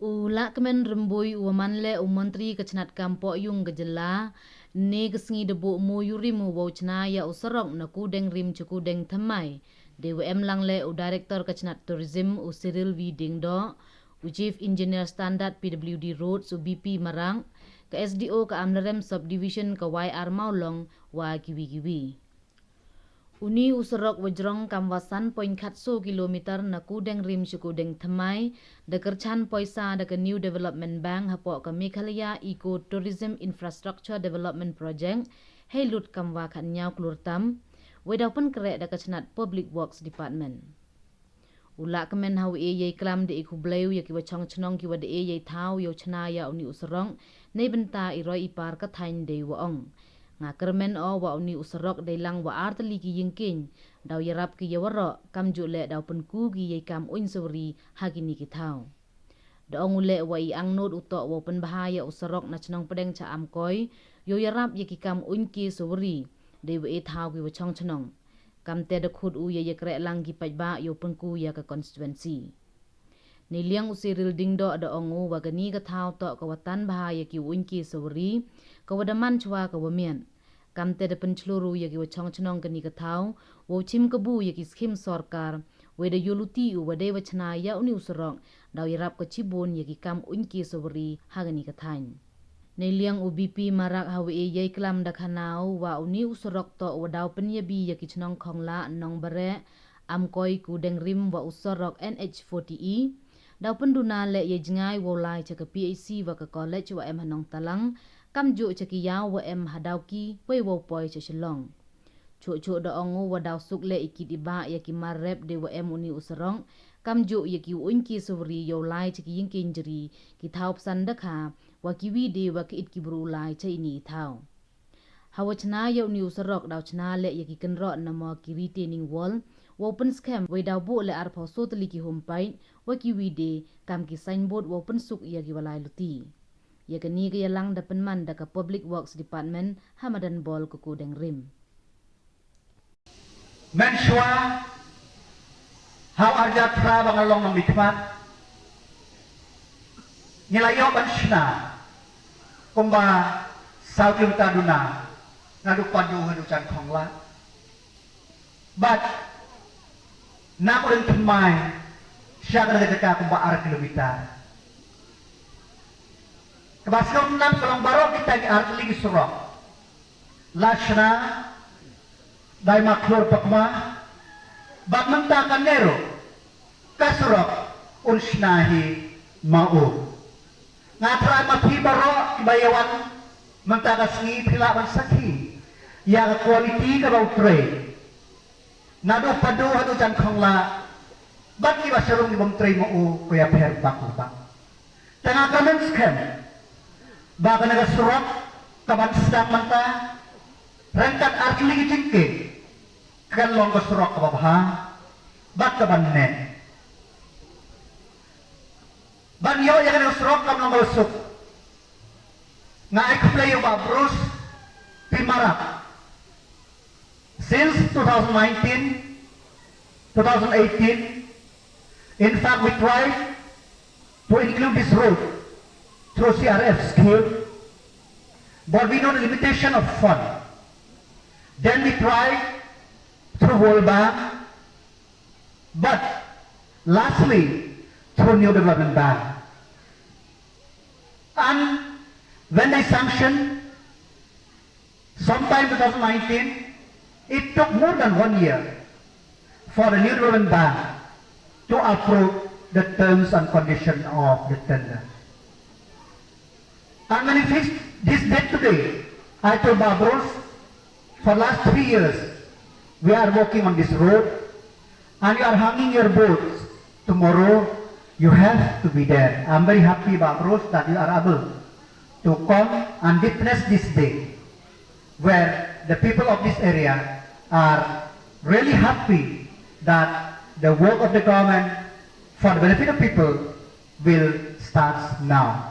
Lahkmen rembui uamanle menteri kecnat kampok yung gejela ne kesengi debu mooyurim chna ya sarok na Kudengrim-Kundengthymmai DWM langle director kecnat tourism Cyril V Dingdo chief engineer standard PWD roads BP Marang ke SDO ke Amlerem subdivision ke YR Maulong wa kiwi-kiwi. Uni usarok wajrong kamwasan 0.4 kilometer na Kudengrim-Kundengthymmai dekerchan poisa deke New Development Bank hapok ke Meghalaya Eco Tourism Infrastructure Development Project helut kamwa kanyau klur tam wedapen kerek deke cenat Public Works Department. Lahkmen hau ye klam de ikubleu ya kiwa chong chnong kiwa de ye thau yo chna ya uni usarong nei benta iroi ipar ka thain de waong. Nga kermen o wa uni usarok day lang wa artali ki yingking daw yarap ki yawaro kam jule daw penku ki yay kam unsuri hagini ki thaw. Daong ule wa i angnod uto wa penbahaya usarok na chnong pedeng cha amkoy yo yarap ye ki kam unki suri day wa thaw ki wa chong chnong. Kam te de khud u ye krek lang ki pajba yo penku ya ka constituency. Niliang Cyril Dingdo ada ongu wa gani ka thaw to ka watan bahaya ki unki suri ka wadaman chwa ka wamian. Kam te de pencluru ya ki wachong chnong kani ka thaw wo chim kebu ya ki skim sarkar we de yoluti u wade wachna ya uni usarok daw yarap ka chibun ya ki kam unki suri hagani ka thain. Niliang UBP marak hawe ye klam da khanau wa uni usarok to wadaw penyabi ya ki chnong khongla nong bare amkoi Kudengrim wa usarok NH40E daw penduna le ye jingai wo lai cha ka PAC wa ka college wa em hanong talang kam ju cha ki yaw wa em hadauki we wo poi cha shlong chu da ongu wa daw suk le ikit iba ya ki marrep de wa em uni usarong kam ju ya ki unki suri yo lai cha ki yingkin jri ki thaup san da kha wa ki wi de wa ki it ki bru lai cha ini thaw hawa chna ya uni usarok daw chna le ya ki kenro na mo ki retaining wall open scam we daw bu le ar pho so tli ki humpai wa ki wi de kam ki signboard open suk ya ki walai luti ya kani ke yalang da penman da ka Public Works Department Hamadan Bol ku Kudengrim. Menshwa how arja tra bangalong ng mitmat nilayo ban chna kumba South Wyrta duna nadupadu haducan khongla but na Kudengrim-Kundengthymmai siya ka nagdaka kumba ar kilometer Kebasikam nan kalau baru kita arti lagi surah, Chna, daima klur pakma, bak mentakan nero, kasurok, unsnahi mau. Ngatra mapi baru bayawan mentakan sengi pilawan sakhi, yang kualiti kalau tre, nadu padu hadu jan khongla, bak kiwa serung ibom tre mau kuya per bak. Tengah kamen skem. Baka nagasurok, kaban sedang manta, rengkat arti lagi jengke, kan long kasurok kababha, bak kaban ne. Ban yo yang nagasurok kam long kasurok, ngai kuplayo babrus, pimarak. Since 2019, 2018, in fact we tried to include this road through CRF scheme, but we know the limitation of fund. Then we tried through World Bank, but lastly through New Development Bank. And when they sanctioned, sometime 2019, it took more than 1 year for the New Development Bank to approve the terms and conditions of the tender. And when we fixed this date today, I told Babros, for last 3 years, we are working on this road, and you are hanging your boats. Tomorrow, you have to be there. I'm very happy, Babros, that you are able to come and witness this day, where the people of this area are really happy that the work of the government for the benefit of people will start now.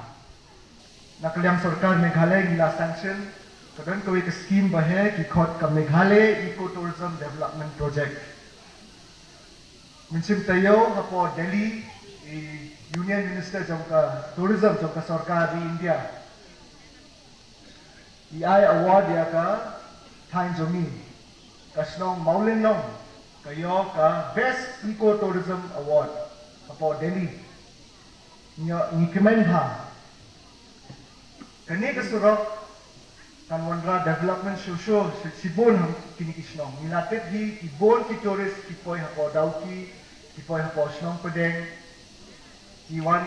Nakaliang sarkar Meghalaya gila sanction kadan kawi ke scheme bahe ki khot ka Meghalaya Eco Tourism Development Project. Minsim tayo hapo Delhi Union Minister jangka Tourism jangka sarkar di India. EI award dia ka Thain Jomi. Kasnong Maulin Long kayo ka Best Eco Tourism Award apo Delhi. Ni Kemenha. Kani kasurok kan wanra development shosho sibon ham kini kisnong. Nilatet di ibon ki tourist ki poi hapo dauki ki poi hapo snong pedeng. Iwan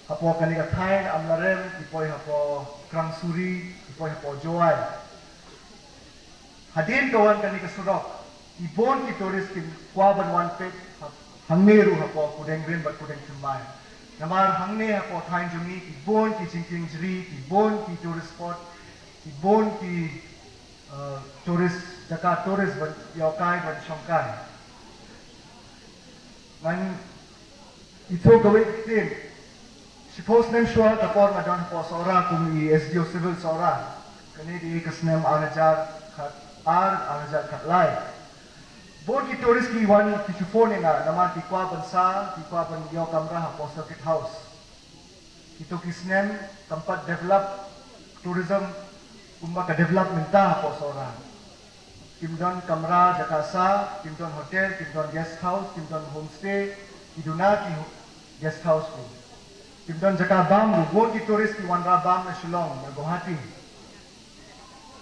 hapo kani ka Thain amlarem ki poi hapo Krangsuri ki poi hapo Joai. Hadin kawan kani kasurok ibon ki tourist ki kwaban wan pet hangmeru hapo Kudengrim-Kundengthymmai. Namar hangne hapo Thain Jomi ibon ki jingking jri ibon ki tourist spot ibon ki tourist jaka tourist ban yokai ban shongkai. Man itu gawin tim. Suppose nem shua kapor madon hapo sora kum i SDO civil sora. Kani di kasnem arajar kat lai. Bon ki tourist ki wan ki chufone nga naman ki kwa bansa, ki kwa ban yo kamra hapo circuit house. Itu kisnem tempat develop tourism kumba development ta hapo sora. Kimdon kamra jakasa, kimdon hotel, kimdon guest house, kimdon homestay, iduna ki guest house ko. Kimdon jaka bambu, bon ki tourist ki wanra bam na Shillong, na Guwahati.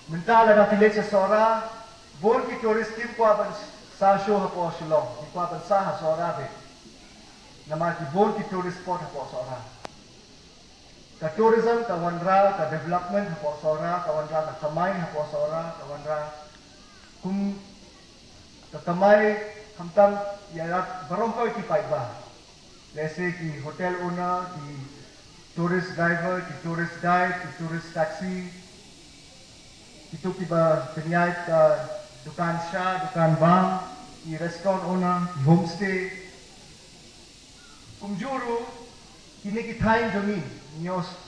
Mentala na village sa sora, bon ki tourist kim kwa ban sa show hapo Shillong, ki kwa ban sa ha sora be. Nama ki bon ki tourist spot hapo sora. Ka tourism, ka wanra, ka development hapo sora, ka wanra ka kamay hapo sora, ka wanra kung ka kamay hamtam yarat barongkoy ki paiba. Let's say ki hotel owner, ki tourist driver, ki tourist guide, ki tourist taxi, itu ki ba penyait ka dukan sya, dukan bang, ki restaurant owner, ki homestay. Kung juru, kini ki Thain Jomi,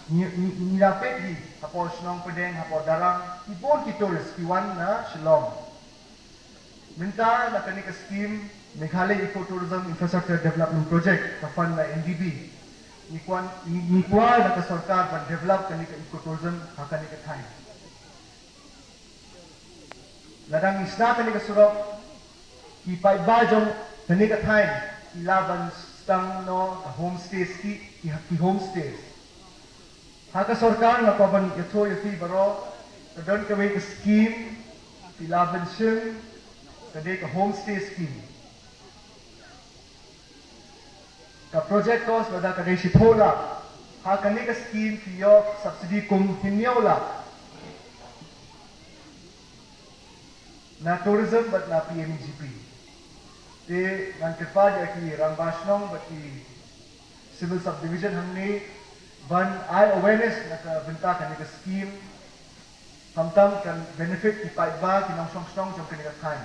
nilapit di hapo Snong Pedeng, hapo Darang, ibon ki tourist, ki wan na Shillong. Minta na kani ka scheme Meghalaya Ecotourism Infrastructure Development Project ka fund na NDB. Nikwa na ka sarkar ban develop kani ka ecotourism ha kani ka Thain. Ladang isna kani ka surok ki paibajong kani ka Thain ilaban stang no ka homestays ki homestays. Ha ka sarkar na paban yato yati baro kadon ka may ka scheme ilaban sim kani ka homestay scheme. Ka project cost wada ka desi thola ha kani ka scheme kiyo subsidy kum hinyola na tourism but na PMGP te nan kepa ja ki Rambashnong but ki civil subdivision hamni ban ai awareness na ka benta kani ka scheme hamtam kan benefit ki paiba ki nang song jom kani ka Thain